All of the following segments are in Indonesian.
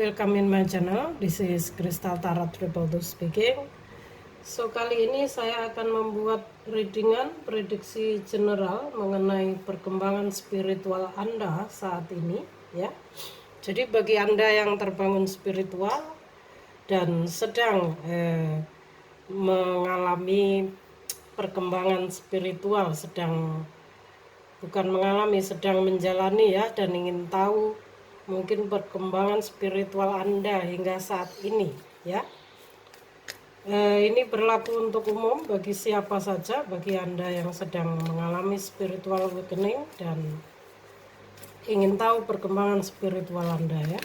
welcome in my channel. This is Crystal Tarot Triple Two speaking. So kali ini saya akan membuat readingan prediksi general mengenai perkembangan spiritual Anda saat ini, ya. Jadi bagi Anda yang terbangun spiritual dan sedang mengalami perkembangan spiritual, sedang menjalani ya, dan ingin tahu mungkin perkembangan spiritual Anda hingga saat ini, ya. Ini berlaku untuk umum bagi siapa saja, bagi Anda yang sedang mengalami spiritual awakening dan ingin tahu perkembangan spiritual Anda, ya.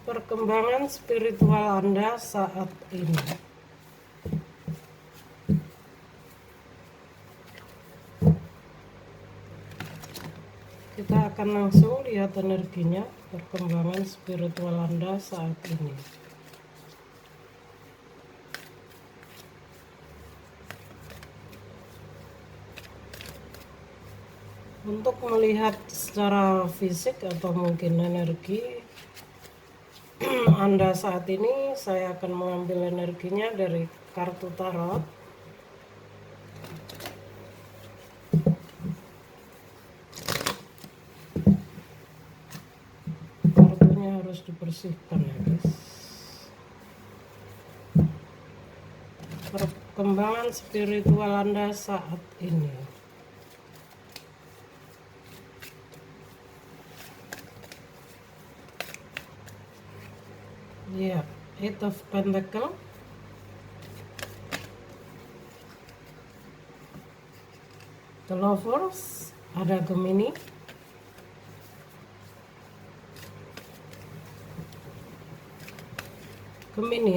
Perkembangan spiritual Anda saat ini. Kita akan langsung lihat energinya, perkembangan spiritual Anda saat ini. Untuk melihat secara fisik atau mungkin energi Anda saat ini, saya akan mengambil energinya dari kartu tarot. Kartunya harus dibersihkan ya guys. Perkembangan spiritual Anda saat ini. Ya, Eight of Pentacle, The Lovers, ada Gemini,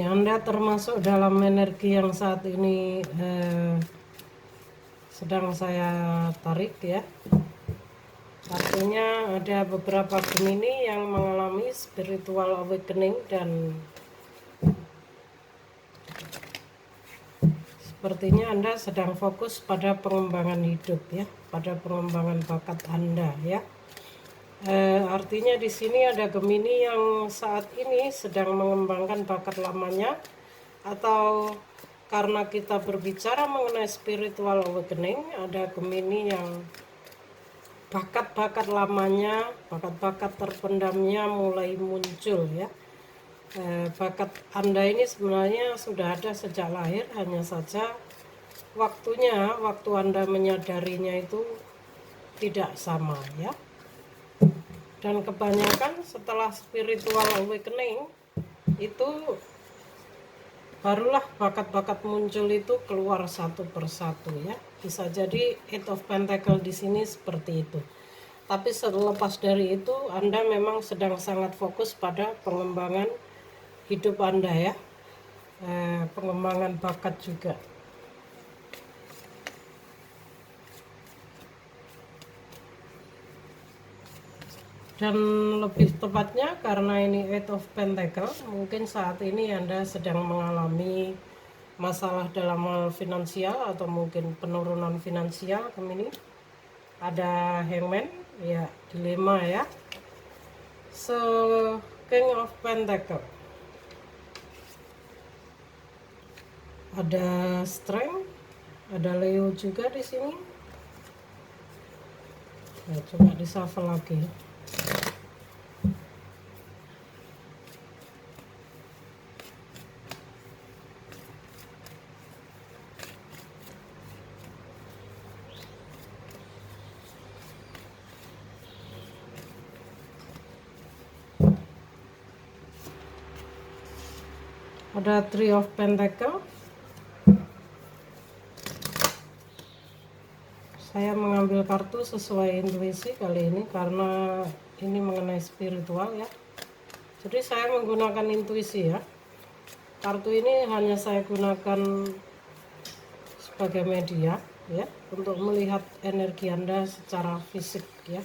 Anda termasuk dalam energi yang saat ini sedang saya tarik, ya. Artinya ada beberapa Gemini yang mengalami spiritual awakening dan sepertinya Anda sedang fokus pada pengembangan hidup, ya, pada pengembangan bakat Anda, ya. Artinya di sini ada Gemini yang saat ini sedang mengembangkan bakat lamanya, atau karena kita berbicara mengenai spiritual awakening, ada Gemini yang bakat-bakat lamanya, bakat-bakat terpendamnya mulai muncul, ya. Bakat Anda ini sebenarnya sudah ada sejak lahir, hanya saja waktu Anda menyadarinya itu tidak sama, ya. Dan kebanyakan setelah spiritual awakening itu barulah bakat-bakat muncul itu keluar satu persatu, ya. Bisa jadi Eight of Pentacle di sini seperti itu. Tapi selepas dari itu Anda memang sedang sangat fokus pada pengembangan hidup Anda, ya. Pengembangan bakat juga. Dan lebih tepatnya karena ini Eight of Pentacle, mungkin saat ini Anda sedang mengalami masalah dalam hal finansial atau mungkin penurunan finansial. Ini ada Hangman, ya, dilema, ya. So King of Pentacle, ada Strength, ada Leo juga di sini. Nah, coba di shuffle lagi. Ada Three of Pentacle. Saya mengambil kartu sesuai intuisi kali ini karena ini mengenai spiritual, ya. Jadi saya menggunakan intuisi, ya. Kartu ini hanya saya gunakan sebagai media, ya, untuk melihat energi Anda secara fisik, ya.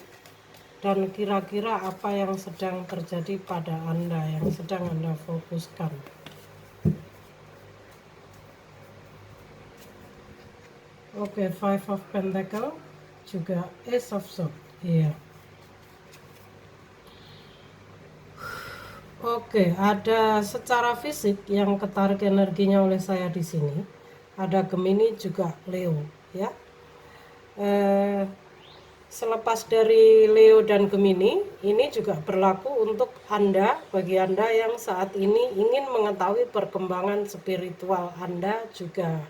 Dan kira-kira apa yang sedang terjadi pada Anda, yang sedang Anda fokuskan. Oke, Five of Pentacle juga Ace of Swords. Iya. Oke, ada secara fisik yang ketarik energinya oleh saya di sini. Ada Gemini juga Leo, ya. Eh, Selepas dari Leo dan Gemini, ini juga berlaku untuk Anda, bagi Anda yang saat ini ingin mengetahui perkembangan spiritual Anda juga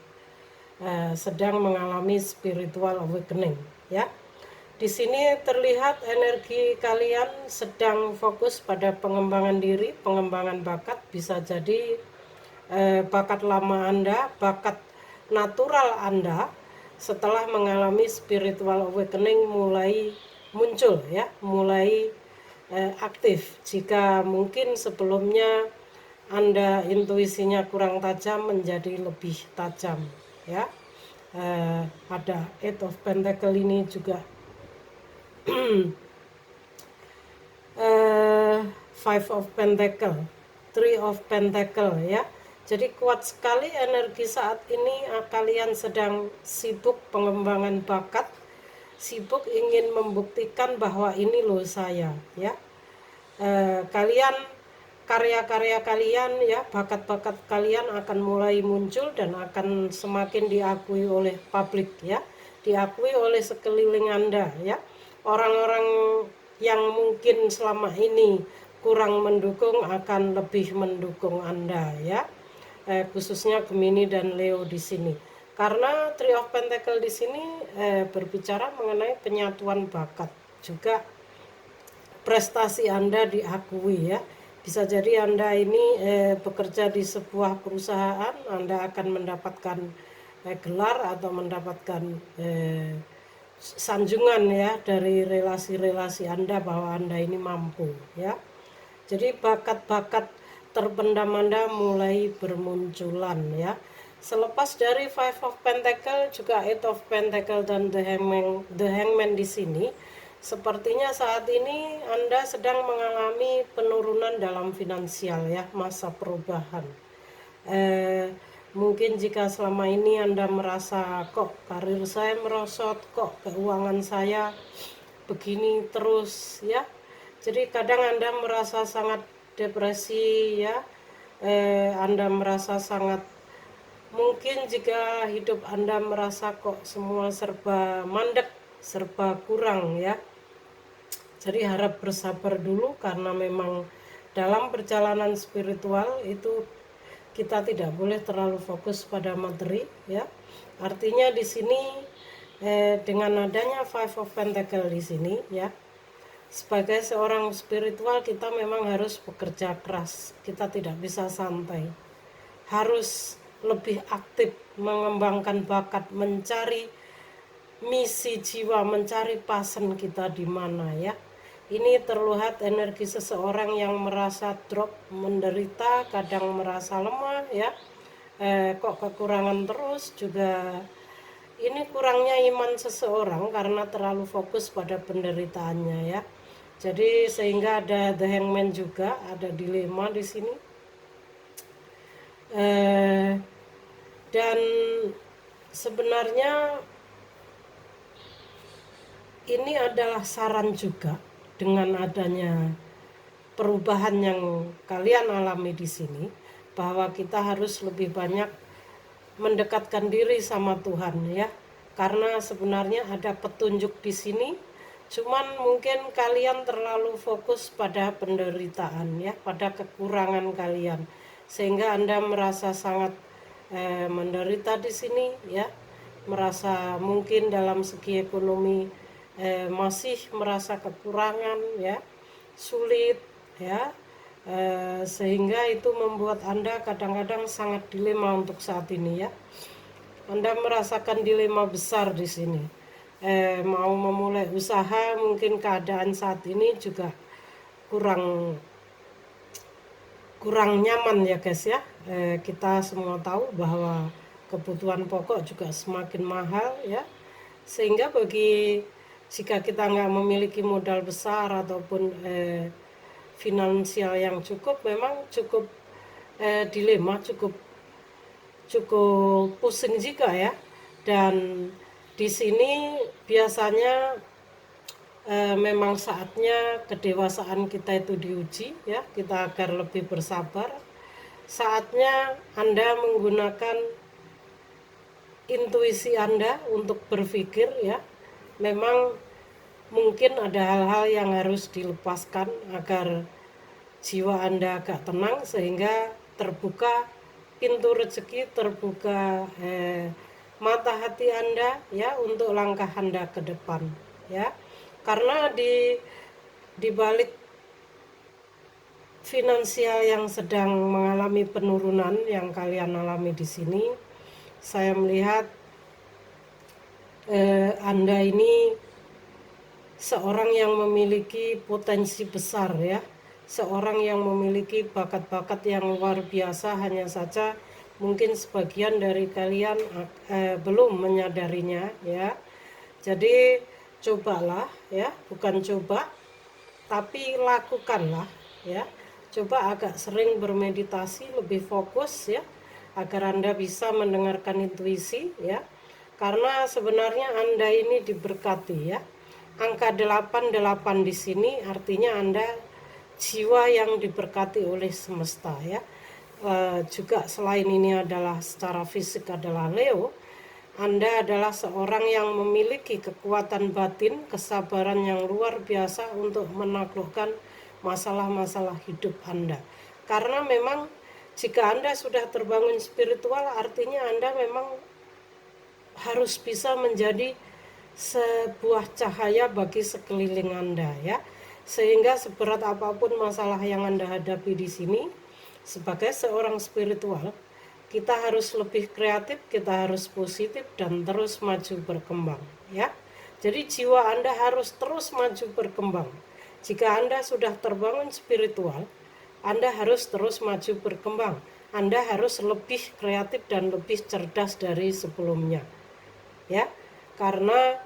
sedang mengalami spiritual awakening, ya. Di sini terlihat energi kalian sedang fokus pada pengembangan diri, pengembangan bakat, bisa jadi bakat lama Anda, bakat natural Anda setelah mengalami spiritual awakening mulai muncul, ya, mulai aktif. Jika mungkin sebelumnya Anda intuisinya kurang tajam menjadi lebih tajam, ya. Ada Eight of Pentacle ini juga Five of Pentacle, Three of Pentacle, ya. Jadi kuat sekali energi saat ini. Kalian sedang sibuk pengembangan bakat, sibuk ingin membuktikan bahwa ini loh saya, ya. Kalian, karya-karya kalian, ya, bakat-bakat kalian akan mulai muncul dan akan semakin diakui oleh publik, ya, diakui oleh sekeliling Anda, ya. Orang-orang yang mungkin selama ini kurang mendukung akan lebih mendukung Anda, ya. Khususnya Gemini dan Leo di sini. Karena Three of Pentacle di sini berbicara mengenai penyatuan bakat, juga prestasi Anda diakui, ya. Bisa jadi Anda ini bekerja di sebuah perusahaan, Anda akan mendapatkan gelar atau mendapatkan sanjungan, ya, dari relasi-relasi Anda bahwa Anda ini mampu, ya. Jadi bakat-bakat terpendam Anda mulai bermunculan, ya. Selepas dari Five of Pentacle juga Eight of Pentacle dan The Hangman di sini, sepertinya saat ini Anda sedang mengalami penurunan dalam finansial, ya, masa perubahan. Mungkin jika selama ini Anda merasa kok karir saya merosot, kok keuangan saya begini terus, ya. Jadi kadang Anda merasa sangat depresi, ya. Anda merasa sangat, mungkin jika hidup Anda merasa kok semua serba mandek, serba kurang, ya. Jadi harap bersabar dulu, karena memang dalam perjalanan spiritual itu kita tidak boleh terlalu fokus pada materi, ya. Artinya di sini dengan adanya Five of Pentacle di sini, ya, sebagai seorang spiritual kita memang harus bekerja keras. Kita tidak bisa santai. Harus lebih aktif mengembangkan bakat, mencari misi jiwa, mencari passion kita di mana, ya. Ini terlihat energi seseorang yang merasa drop, menderita, kadang merasa lemah, ya. Kok kekurangan terus, juga ini kurangnya iman seseorang karena terlalu fokus pada penderitaannya, ya. Jadi sehingga ada The Hangman juga, ada dilema di sini. Dan sebenarnya ini adalah saran juga dengan adanya perubahan yang kalian alami di sini, bahwa kita harus lebih banyak mendekatkan diri sama Tuhan, ya. Karena sebenarnya ada petunjuk di sini, cuman mungkin kalian terlalu fokus pada penderitaan, ya, pada kekurangan kalian, sehingga Anda merasa sangat menderita di sini, ya. Merasa mungkin dalam segi ekonomi masih merasa kekurangan, ya, sulit, ya. Sehingga itu membuat Anda kadang-kadang sangat dilema untuk saat ini, ya. Anda merasakan dilema besar di sini. Mau memulai usaha, mungkin keadaan saat ini juga kurang nyaman, ya guys, ya. Kita semua tahu bahwa kebutuhan pokok juga semakin mahal, ya. Sehingga jika kita nggak memiliki modal besar ataupun finansial yang cukup, memang cukup dilema, cukup pusing juga, ya. Dan di sini biasanya memang saatnya kedewasaan kita itu diuji ya, kita agar lebih bersabar. Saatnya Anda menggunakan intuisi Anda untuk berpikir ya. Memang mungkin ada hal-hal yang harus dilepaskan agar jiwa Anda agak tenang, sehingga terbuka pintu rezeki, terbuka mata hati Anda ya untuk langkah Anda ke depan ya. Karena di balik finansial yang sedang mengalami penurunan yang kalian alami di sini, saya melihat Anda ini seorang yang memiliki potensi besar ya, seorang yang memiliki bakat-bakat yang luar biasa. Hanya saja mungkin sebagian dari kalian belum menyadarinya ya. Jadi cobalah ya, bukan coba tapi lakukanlah ya. Coba agak sering bermeditasi, lebih fokus ya, agar Anda bisa mendengarkan intuisi ya. Karena sebenarnya Anda ini diberkati ya. Angka 88 di sini artinya Anda jiwa yang diberkati oleh semesta ya. Juga selain ini adalah secara fisik adalah Leo, Anda adalah seorang yang memiliki kekuatan batin, kesabaran yang luar biasa untuk menaklukkan masalah-masalah hidup Anda. Karena memang jika Anda sudah terbangun spiritual, artinya Anda memang harus bisa menjadi sebuah cahaya bagi sekeliling Anda ya. Sehingga seberat apapun masalah yang Anda hadapi di sini, sebagai seorang spiritual, kita harus lebih kreatif, kita harus positif dan terus maju berkembang ya. Jadi jiwa Anda harus terus maju berkembang. Jika Anda sudah terbangun spiritual, Anda harus terus maju berkembang. Anda harus lebih kreatif dan lebih cerdas dari sebelumnya ya. Karena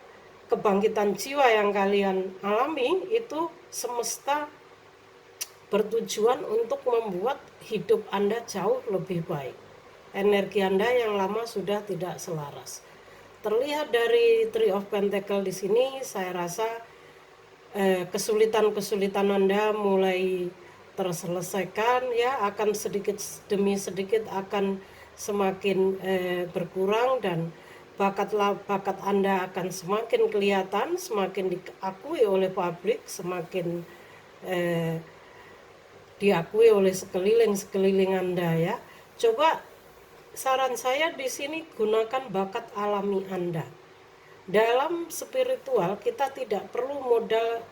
kebangkitan jiwa yang kalian alami itu semesta bertujuan untuk membuat hidup Anda jauh lebih baik. Energi Anda yang lama sudah tidak selaras. Terlihat dari Three of Pentacle di sini, saya rasa kesulitan-kesulitan Anda mulai terselesaikan ya, akan sedikit demi sedikit akan semakin berkurang, dan bakat Anda akan semakin kelihatan, semakin diakui oleh publik, semakin diakui oleh sekeliling Anda ya. Coba saran saya di sini, gunakan bakat alami Anda. Dalam spiritual kita tidak perlu modal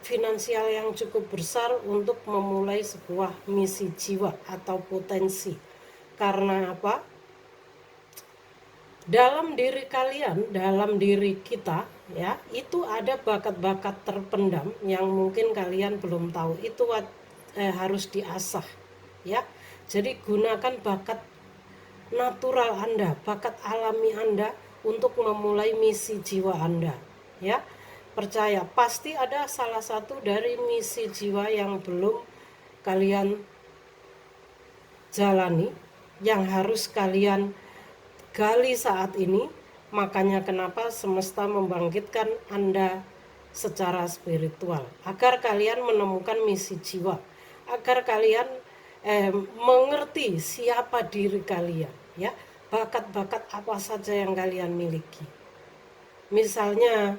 finansial yang cukup besar untuk memulai sebuah misi jiwa atau potensi. Karena apa? Dalam diri kalian, dalam diri kita ya, itu ada bakat-bakat terpendam yang mungkin kalian belum tahu. Itu harus diasah ya. Jadi gunakan bakat natural Anda, bakat alami Anda untuk memulai misi jiwa Anda ya. Percaya, pasti ada salah satu dari misi jiwa yang belum kalian jalani, yang harus kalian gali saat ini. Makanya kenapa semesta membangkitkan Anda secara spiritual, agar kalian menemukan misi jiwa, agar kalian mengerti siapa diri kalian ya, bakat-bakat apa saja yang kalian miliki. Misalnya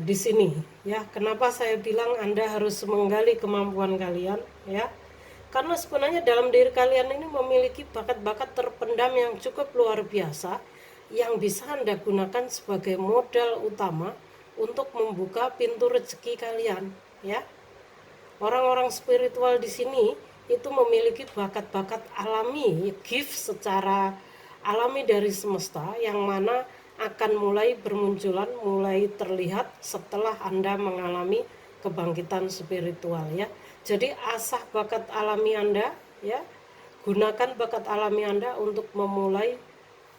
di sini ya, kenapa saya bilang Anda harus menggali kemampuan kalian ya, karena sebenarnya dalam diri kalian ini memiliki bakat-bakat terpendam yang cukup luar biasa, yang bisa Anda gunakan sebagai modal utama untuk membuka pintu rezeki kalian ya. Orang-orang spiritual di sini itu memiliki bakat-bakat alami, gift secara alami dari semesta, yang mana akan mulai bermunculan, mulai terlihat setelah Anda mengalami kebangkitan spiritual ya. Jadi asah bakat alami Anda ya, gunakan bakat alami Anda untuk memulai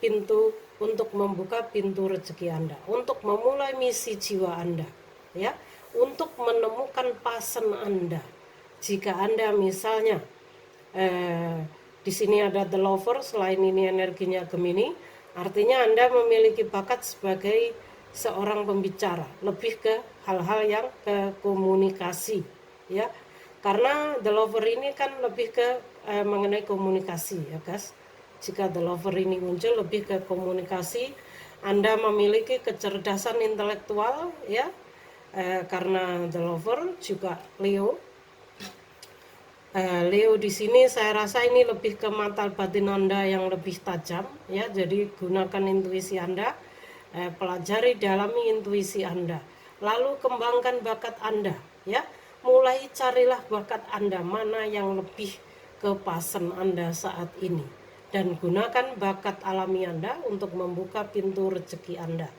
pintu, untuk membuka pintu rezeki Anda, untuk memulai misi jiwa Anda ya, untuk menemukan pasen Anda. Jika Anda misalnya di sini ada The Lover, selain ini energinya Gemini, Artinya Anda memiliki bakat sebagai seorang pembicara, lebih ke hal-hal yang ke komunikasi, ya. Karena the lover ini kan lebih ke mengenai komunikasi, ya guys. Jika the lover ini muncul lebih ke komunikasi, Anda memiliki kecerdasan intelektual, ya. Karena the lover juga Leo. Leo di sini saya rasa ini lebih ke mata batin Anda yang lebih tajam, ya. Jadi gunakan intuisi Anda, pelajari, dalami intuisi Anda, lalu kembangkan bakat Anda, ya. Mulai carilah bakat Anda mana yang lebih ke pasen Anda saat ini, dan gunakan bakat alami Anda untuk membuka pintu rezeki Anda.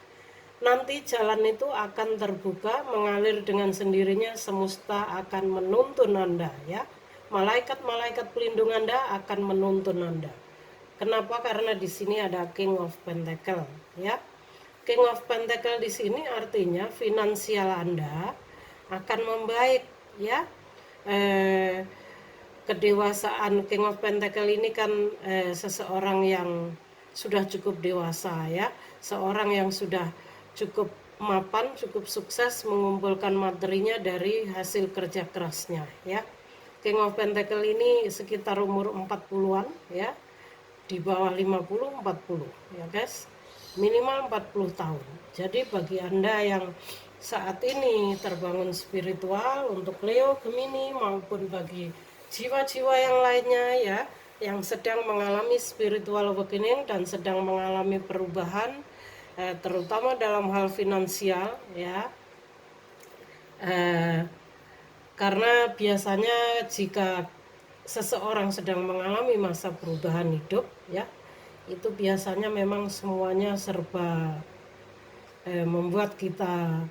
Nanti jalan itu akan terbuka, mengalir dengan sendirinya, semesta akan menuntun Anda, ya. Malaikat-malaikat pelindung Anda akan menuntun Anda. Kenapa? Karena di sini ada King of Pentacle, ya. King of Pentacle di sini artinya finansial Anda akan membaik, ya. Kedewasaan King of Pentacle ini kan seseorang yang sudah cukup dewasa, ya. Seorang yang sudah cukup mapan, cukup sukses mengumpulkan materinya dari hasil kerja kerasnya, ya. King of Pentacle ini sekitar umur 40-an, ya. Di bawah 50, 40, ya guys. Minimal 40 tahun. Jadi bagi Anda yang saat ini terbangun spiritual untuk Leo, Gemini, maupun bagi jiwa-jiwa yang lainnya, ya, yang sedang mengalami spiritual awakening dan sedang mengalami perubahan, terutama dalam hal finansial, ya. Karena biasanya jika seseorang sedang mengalami masa perubahan hidup, ya, itu biasanya memang semuanya serba membuat kita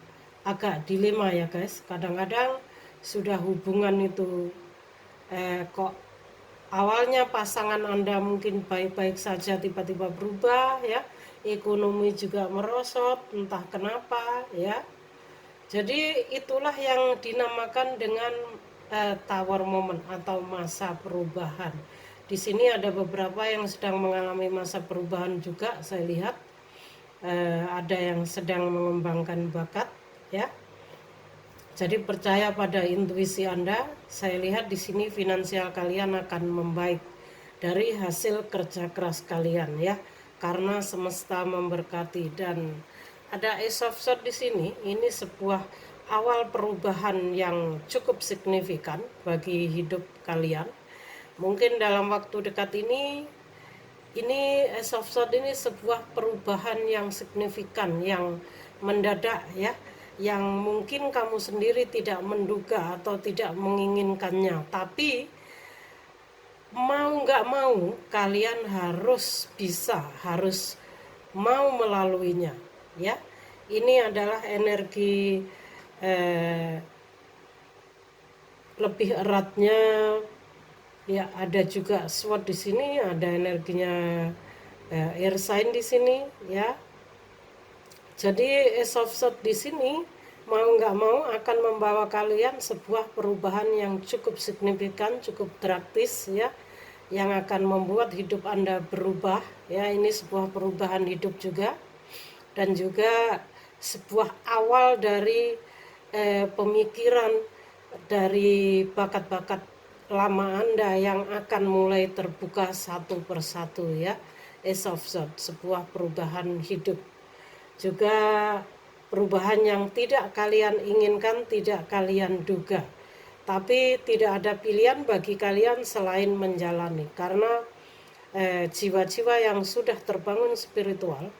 agak dilema, ya guys. Kadang-kadang sudah hubungan itu kok awalnya pasangan Anda mungkin baik-baik saja, tiba-tiba berubah, ya. Ekonomi juga merosot, entah kenapa, ya. Jadi itulah yang dinamakan dengan tower moment atau masa perubahan. Di sini ada beberapa yang sedang mengalami masa perubahan juga, saya lihat. Ada yang sedang mengembangkan bakat, ya. Jadi percaya pada intuisi Anda. Saya lihat di sini finansial kalian akan membaik dari hasil kerja keras kalian, ya. Karena semesta memberkati. Dan ada Ace of Swords di sini. Ini sebuah awal perubahan yang cukup signifikan bagi hidup kalian. Mungkin dalam waktu dekat ini Ace of Swords ini sebuah perubahan yang signifikan, yang mendadak, ya, yang mungkin kamu sendiri tidak menduga atau tidak menginginkannya, tapi mau nggak mau kalian harus mau melaluinya, ya. Ini adalah energi lebih eratnya, ya. Ada juga SWOT di sini, ada energinya air sign di sini, ya. Jadi Ace of Swords di sini mau nggak mau akan membawa kalian sebuah perubahan yang cukup signifikan, cukup drastis, ya, yang akan membuat hidup Anda berubah, ya. Ini sebuah perubahan hidup juga, dan juga sebuah awal dari pemikiran dari bakat-bakat lama Anda yang akan mulai terbuka satu persatu, ya. Ace of Swords, sebuah perubahan hidup. Juga perubahan yang tidak kalian inginkan, tidak kalian duga. Tapi tidak ada pilihan bagi kalian selain menjalani. Karena jiwa-jiwa yang sudah terbangun spiritual,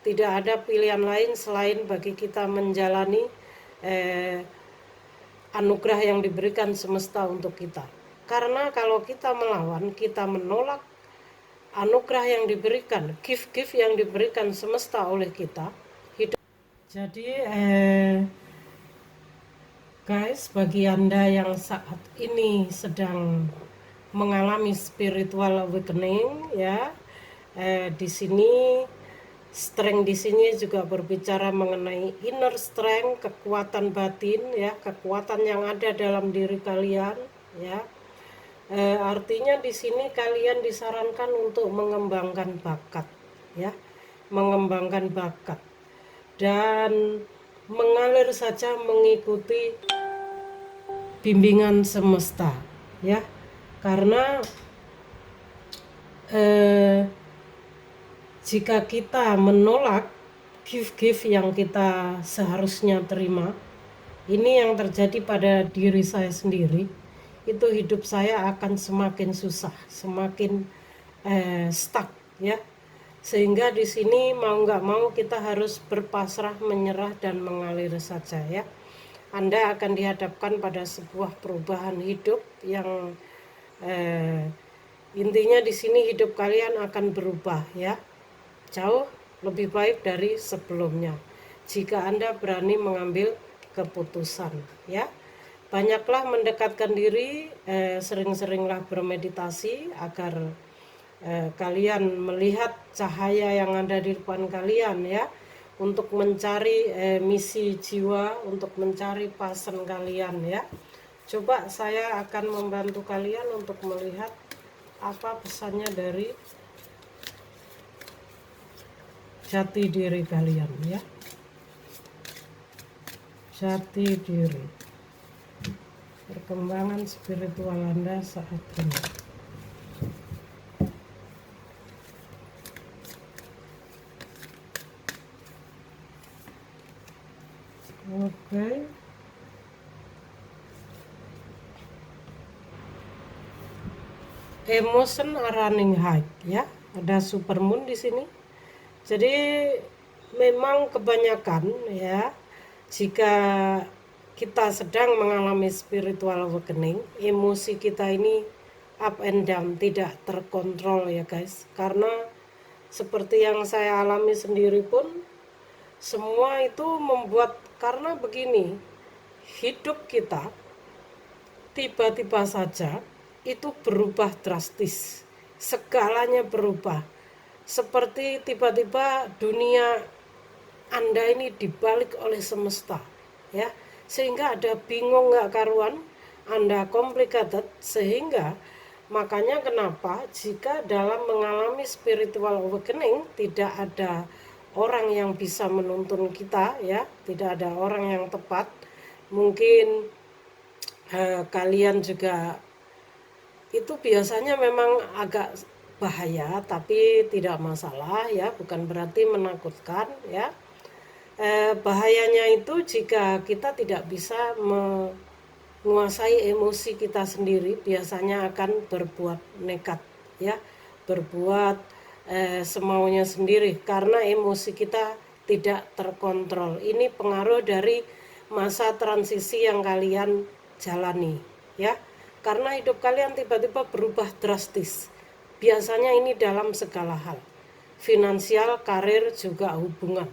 tidak ada pilihan lain selain bagi kita menjalani anugerah yang diberikan semesta untuk kita. Karena kalau kita melawan, kita menolak anugerah yang diberikan, gift-gift yang diberikan semesta oleh kita, hidup. Jadi guys, bagi Anda yang saat ini sedang mengalami spiritual awakening, ya, di sini strength di sini juga berbicara mengenai inner strength, kekuatan batin, ya, kekuatan yang ada dalam diri kalian, ya. Artinya di sini kalian disarankan untuk mengembangkan bakat, ya. mengembangkan bakat, dan mengalir saja mengikuti bimbingan semesta ya. Karena jika kita menolak gift-gift yang kita seharusnya terima, ini yang terjadi pada diri saya sendiri, itu hidup saya akan semakin susah, semakin stuck ya. Sehingga di sini mau nggak mau kita harus berpasrah, menyerah, dan mengalir saja ya. Anda akan dihadapkan pada sebuah perubahan hidup yang intinya di sini hidup kalian akan berubah ya, jauh lebih baik dari sebelumnya jika Anda berani mengambil keputusan ya. Banyaklah mendekatkan diri, sering-seringlah bermeditasi agar kalian melihat cahaya yang ada di depan kalian ya, untuk mencari misi jiwa, untuk mencari passion kalian ya. Coba saya akan membantu kalian untuk melihat apa pesannya dari jati diri kalian ya. Jati diri, perkembangan spiritual Anda saat ini. Oke. Emotion are running high ya. Ada supermoon di sini. Jadi memang kebanyakan ya, jika kita sedang mengalami spiritual awakening, emosi kita ini up and down, tidak terkontrol ya guys. Karena seperti yang saya alami sendiri pun, semua itu membuat, karena begini, hidup kita tiba-tiba saja itu berubah drastis, segalanya berubah. Seperti tiba-tiba dunia Anda ini dibalik oleh semesta ya, sehingga ada bingung nggak karuan, Anda complicated. Sehingga makanya kenapa jika dalam mengalami spiritual awakening tidak ada orang yang bisa menuntun kita ya, tidak ada orang yang tepat. Mungkin kalian juga itu biasanya memang agak bahaya, tapi tidak masalah ya, bukan berarti menakutkan ya. Bahayanya itu jika kita tidak bisa menguasai emosi kita sendiri, biasanya akan berbuat nekat ya, berbuat semaunya sendiri karena emosi kita tidak terkontrol. Ini pengaruh dari masa transisi yang kalian jalani ya. Karena hidup kalian tiba-tiba berubah drastis. Biasanya ini dalam segala hal. Finansial, karir, juga hubungan.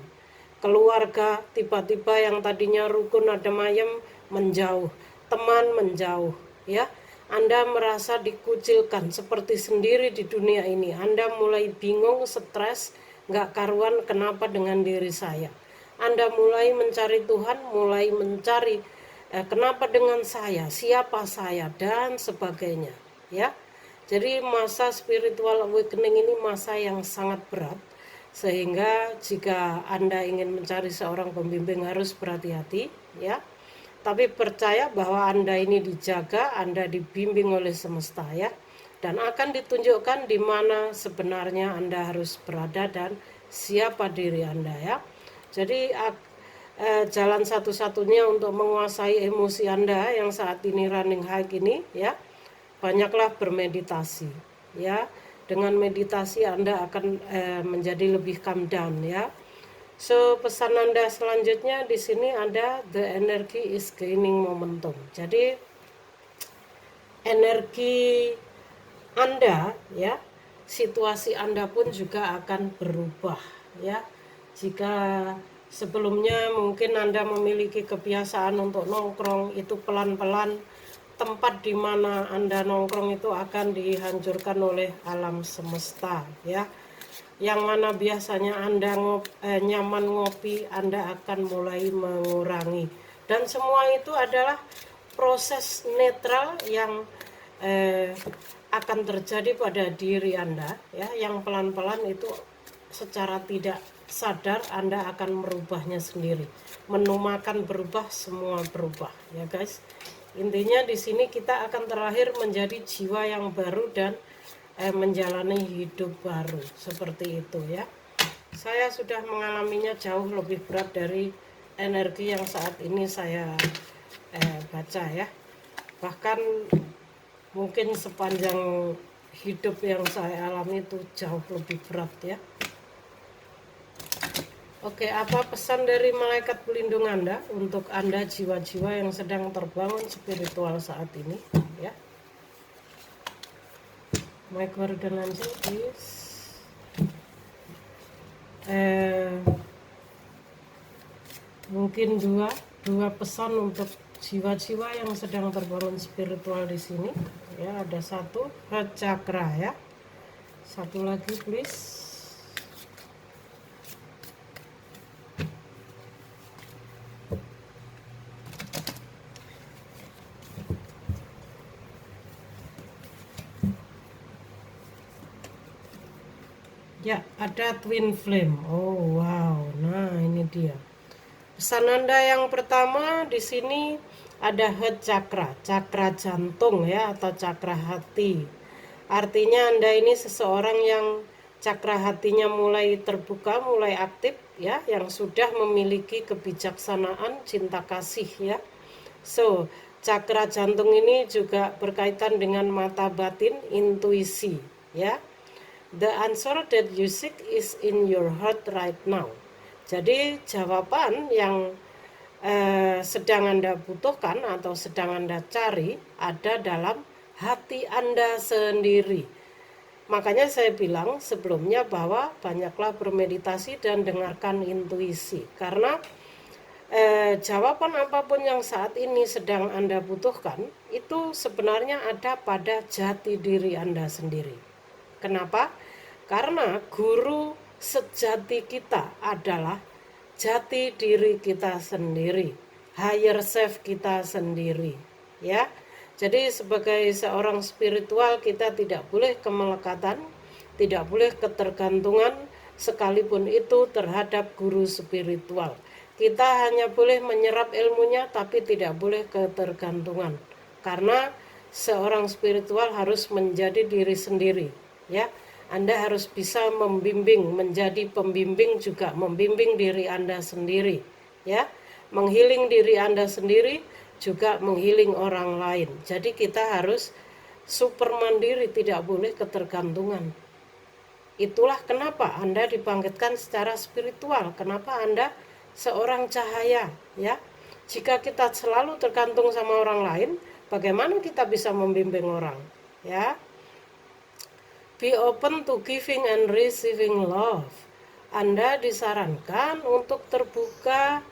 Keluarga tiba-tiba yang tadinya rukun adem ayem menjauh. Teman menjauh ya. Anda merasa dikucilkan seperti sendiri di dunia ini. Anda mulai bingung, stres, gak karuan kenapa dengan diri saya. Anda mulai mencari Tuhan, mulai mencari kenapa dengan saya, siapa saya, dan sebagainya ya. Jadi masa spiritual awakening ini masa yang sangat berat, sehingga jika Anda ingin mencari seorang pembimbing harus berhati-hati ya. Tapi percaya bahwa Anda ini dijaga, Anda dibimbing oleh semesta ya, dan akan ditunjukkan di mana sebenarnya Anda harus berada dan siapa diri Anda ya. Jadi jalan satu-satunya untuk menguasai emosi Anda yang saat ini running high ini ya, banyaklah bermeditasi ya. Dengan meditasi Anda akan menjadi lebih calm down ya. So pesan Anda selanjutnya di sini ada the energy is gaining momentum. Jadi energi Anda ya, situasi Anda pun juga akan berubah ya. Jika sebelumnya mungkin Anda memiliki kebiasaan untuk nongkrong, itu pelan-pelan tempat di mana Anda nongkrong itu akan dihancurkan oleh alam semesta ya. Yang mana biasanya Anda nyaman ngopi, Anda akan mulai mengurangi. Dan semua itu adalah proses netral yang akan terjadi pada diri Anda ya, yang pelan-pelan itu secara tidak sadar Anda akan merubahnya sendiri. Menu makan berubah, semua berubah ya guys. Intinya di sini kita akan terlahir menjadi jiwa yang baru dan menjalani hidup baru seperti itu ya. Saya sudah mengalaminya jauh lebih berat dari energi yang saat ini saya baca ya. Bahkan mungkin sepanjang hidup yang saya alami itu jauh lebih berat ya. Oke, apa pesan dari malaikat pelindung Anda untuk Anda jiwa-jiwa yang sedang terbangun spiritual saat ini ya? Mike Wardanansi, please. Mungkin dua pesan untuk jiwa-jiwa yang sedang terbangun spiritual di sini ya. Ada satu, heart chakra ya. Satu lagi please. Ya, ada twin flame. Oh wow, nah ini dia. Pesan Anda yang pertama di sini ada heart chakra, cakra jantung ya, atau cakra hati. Artinya Anda ini seseorang yang cakra hatinya mulai terbuka, mulai aktif ya, yang sudah memiliki kebijaksanaan, cinta kasih ya. So, cakra jantung ini juga berkaitan dengan mata batin, intuisi ya. The answer that you seek is in your heart right now. Jadi jawaban yang sedang Anda butuhkan atau sedang Anda cari ada dalam hati Anda sendiri. Makanya saya bilang sebelumnya bahwa banyaklah bermeditasi dan dengarkan intuisi. Karena jawaban apapun yang saat ini sedang Anda butuhkan itu sebenarnya ada pada jati diri Anda sendiri. Kenapa? Karena guru sejati kita adalah jati diri kita sendiri, higher self kita sendiri ya. Jadi sebagai seorang spiritual kita tidak boleh kemelekatan, tidak boleh ketergantungan sekalipun itu terhadap guru spiritual. Kita hanya boleh menyerap ilmunya tapi tidak boleh ketergantungan. Karena seorang spiritual harus menjadi diri sendiri ya. Anda harus bisa membimbing, menjadi pembimbing juga, membimbing diri Anda sendiri ya. Menghealing diri Anda sendiri juga menghealing orang lain. Jadi kita harus super mandiri, tidak boleh ketergantungan. Itulah kenapa Anda dibangkitkan secara spiritual, kenapa Anda seorang cahaya ya. Jika kita selalu tergantung sama orang lain, bagaimana kita bisa membimbing orang ya? Be open to giving and receiving love. Anda disarankan untuk terbuka,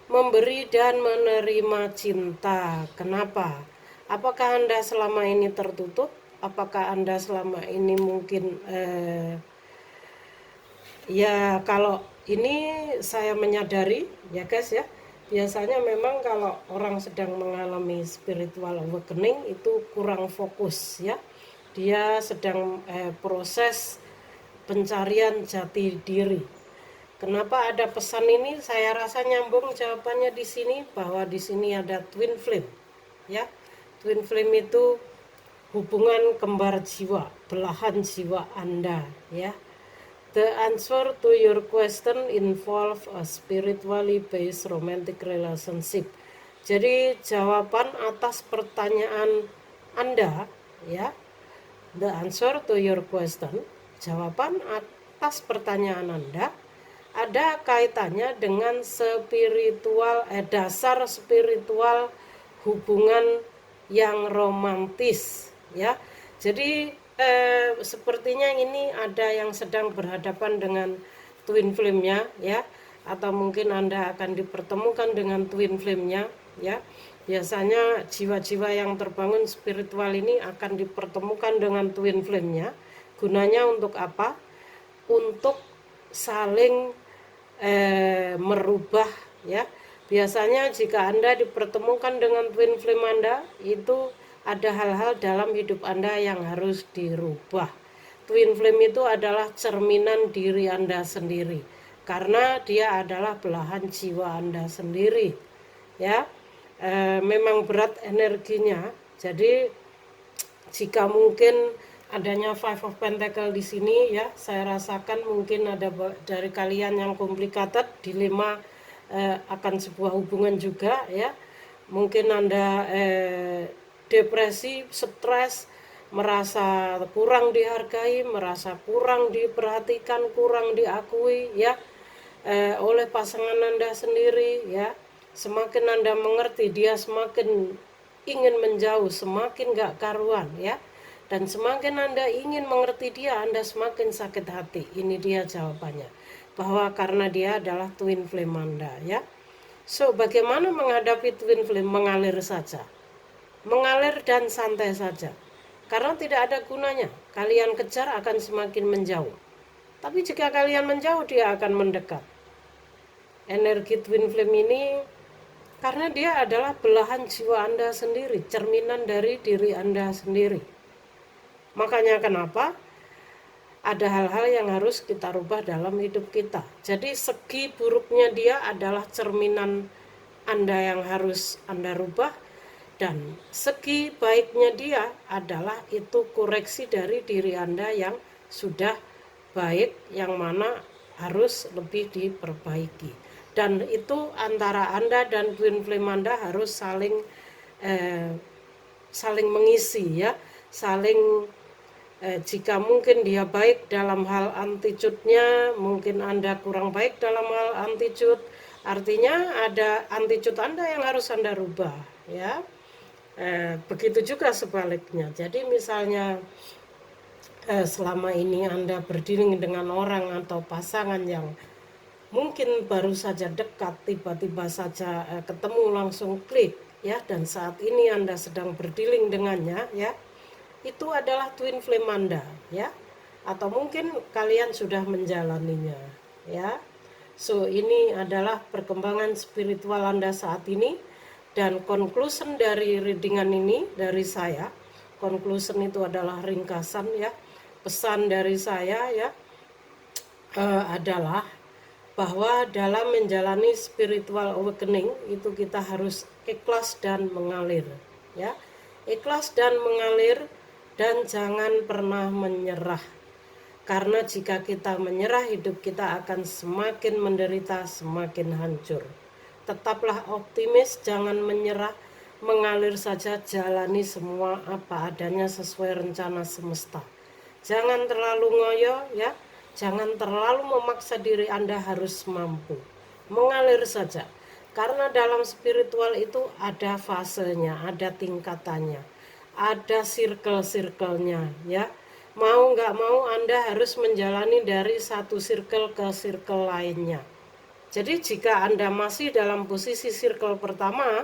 memberi dan menerima cinta. Kenapa? Apakah Anda selama ini tertutup? Apakah Anda selama ini mungkin ya, kalau ini saya menyadari ya guys ya, biasanya memang kalau orang sedang mengalami spiritual awakening itu kurang fokus ya. Dia sedang proses pencarian jati diri. Kenapa ada pesan ini? Saya rasa nyambung jawabannya di sini, bahwa di sini ada twin flame ya. Twin flame itu hubungan kembar jiwa, belahan jiwa Anda ya. The answer to your question involve a spiritually based romantic relationship. Jadi jawaban atas pertanyaan Anda ya, the answer to your question, jawaban atas pertanyaan Anda ada kaitannya dengan spiritual, dasar spiritual hubungan yang romantis ya. Jadi sepertinya ini ada yang sedang berhadapan dengan twin flame-nya ya, atau mungkin Anda akan dipertemukan dengan twin flame-nya ya. Biasanya jiwa-jiwa yang terbangun spiritual ini akan dipertemukan dengan twin flame-nya. Gunanya untuk apa? Untuk saling merubah ya. Biasanya jika Anda dipertemukan dengan twin flame Anda, itu ada hal-hal dalam hidup Anda yang harus dirubah. twin flame itu adalah cerminan diri Anda sendiri, karena dia adalah belahan jiwa Anda sendiri, ya. Memang berat energinya. Jadi jika mungkin adanya Five of Pentacle di sini, ya, saya rasakan mungkin ada dari kalian yang complicated, dilema akan sebuah hubungan juga, ya. Mungkin Anda depresi, stres, merasa kurang dihargai, merasa kurang diperhatikan, kurang diakui, ya, oleh pasangan Anda sendiri, ya. Semakin Anda mengerti, dia semakin ingin menjauh, semakin gak karuan, ya. Dan semakin Anda ingin mengerti dia, Anda semakin sakit hati. Ini dia jawabannya, bahwa karena dia adalah twin flame Anda, ya. So, bagaimana menghadapi twin flame? Mengalir saja, mengalir dan santai saja, karena tidak ada gunanya. Kalian kejar akan semakin menjauh, tapi jika kalian menjauh, dia akan mendekat. Energi twin flame ini, karena dia adalah belahan jiwa Anda sendiri, cerminan dari diri Anda sendiri. Makanya kenapa ada hal-hal yang harus kita rubah dalam hidup kita. Jadi segi buruknya dia adalah cerminan Anda yang harus Anda rubah, dan segi baiknya dia adalah itu koreksi dari diri Anda yang sudah baik, yang mana harus lebih diperbaiki. Dan itu antara Anda dan twin flame Anda harus saling mengisi, ya, saling jika mungkin dia baik dalam hal attitude-nya, mungkin Anda kurang baik dalam hal attitude, artinya ada attitude Anda yang harus Anda rubah, ya. Begitu juga sebaliknya. Jadi misalnya selama ini Anda berdiri dengan orang atau pasangan yang mungkin baru saja dekat, tiba-tiba saja ketemu langsung klik, ya, dan saat ini Anda sedang berdealing dengannya, ya, itu adalah twin flame Anda, ya, atau mungkin kalian sudah menjalaninya, ya. So, ini adalah perkembangan spiritual Anda saat ini, dan conclusion dari readingan ini dari saya. Conclusion itu adalah ringkasan, ya, pesan dari saya, ya, adalah bahwa dalam menjalani spiritual awakening itu kita harus ikhlas dan mengalir, ya, ikhlas dan mengalir, dan jangan pernah menyerah, karena jika kita menyerah, hidup kita akan semakin menderita, semakin hancur. Tetaplah optimis, jangan menyerah, mengalir saja, jalani semua apa adanya sesuai rencana semesta. Jangan terlalu ngoyo, ya. Jangan terlalu memaksa diri Anda harus mampu. Mengalir saja. Karena dalam spiritual itu ada fasenya, ada tingkatannya, ada circle-circle-nya, ya. Mau nggak mau Anda harus menjalani dari satu circle ke circle lainnya. Jadi jika Anda masih dalam posisi circle pertama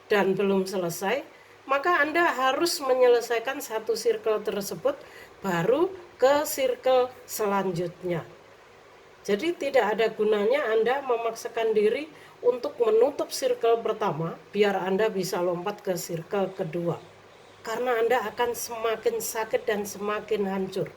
dan belum selesai, maka Anda harus menyelesaikan satu circle tersebut baru ke circle selanjutnya. Jadi tidak ada gunanya Anda memaksakan diri untuk menutup circle pertama biar Anda bisa lompat ke circle kedua, karena Anda akan semakin sakit dan semakin hancur,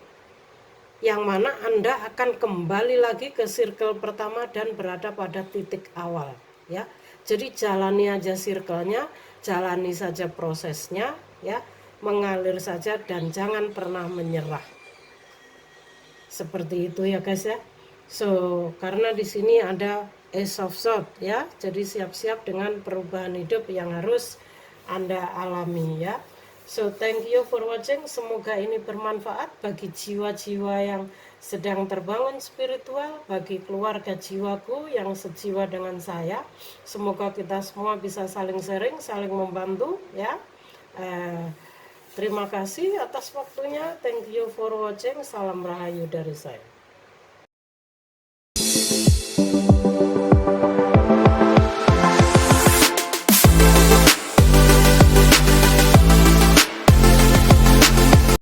yang mana Anda akan kembali lagi ke circle pertama dan berada pada titik awal, ya. Jadi jalani aja circle-nya, jalani saja prosesnya, ya, mengalir saja dan jangan pernah menyerah. Seperti itu, ya guys, ya. So, karena di sini ada Ace of Swords, ya. Jadi siap-siap dengan perubahan hidup yang harus Anda alami, ya. So, thank you for watching. Semoga ini bermanfaat bagi jiwa-jiwa yang sedang terbangun spiritual, bagi keluarga jiwaku yang sejiwa dengan saya. Semoga kita semua bisa saling sharing, saling membantu, ya. Terima kasih atas waktunya. Thank you for watching. Salam rahayu dari saya.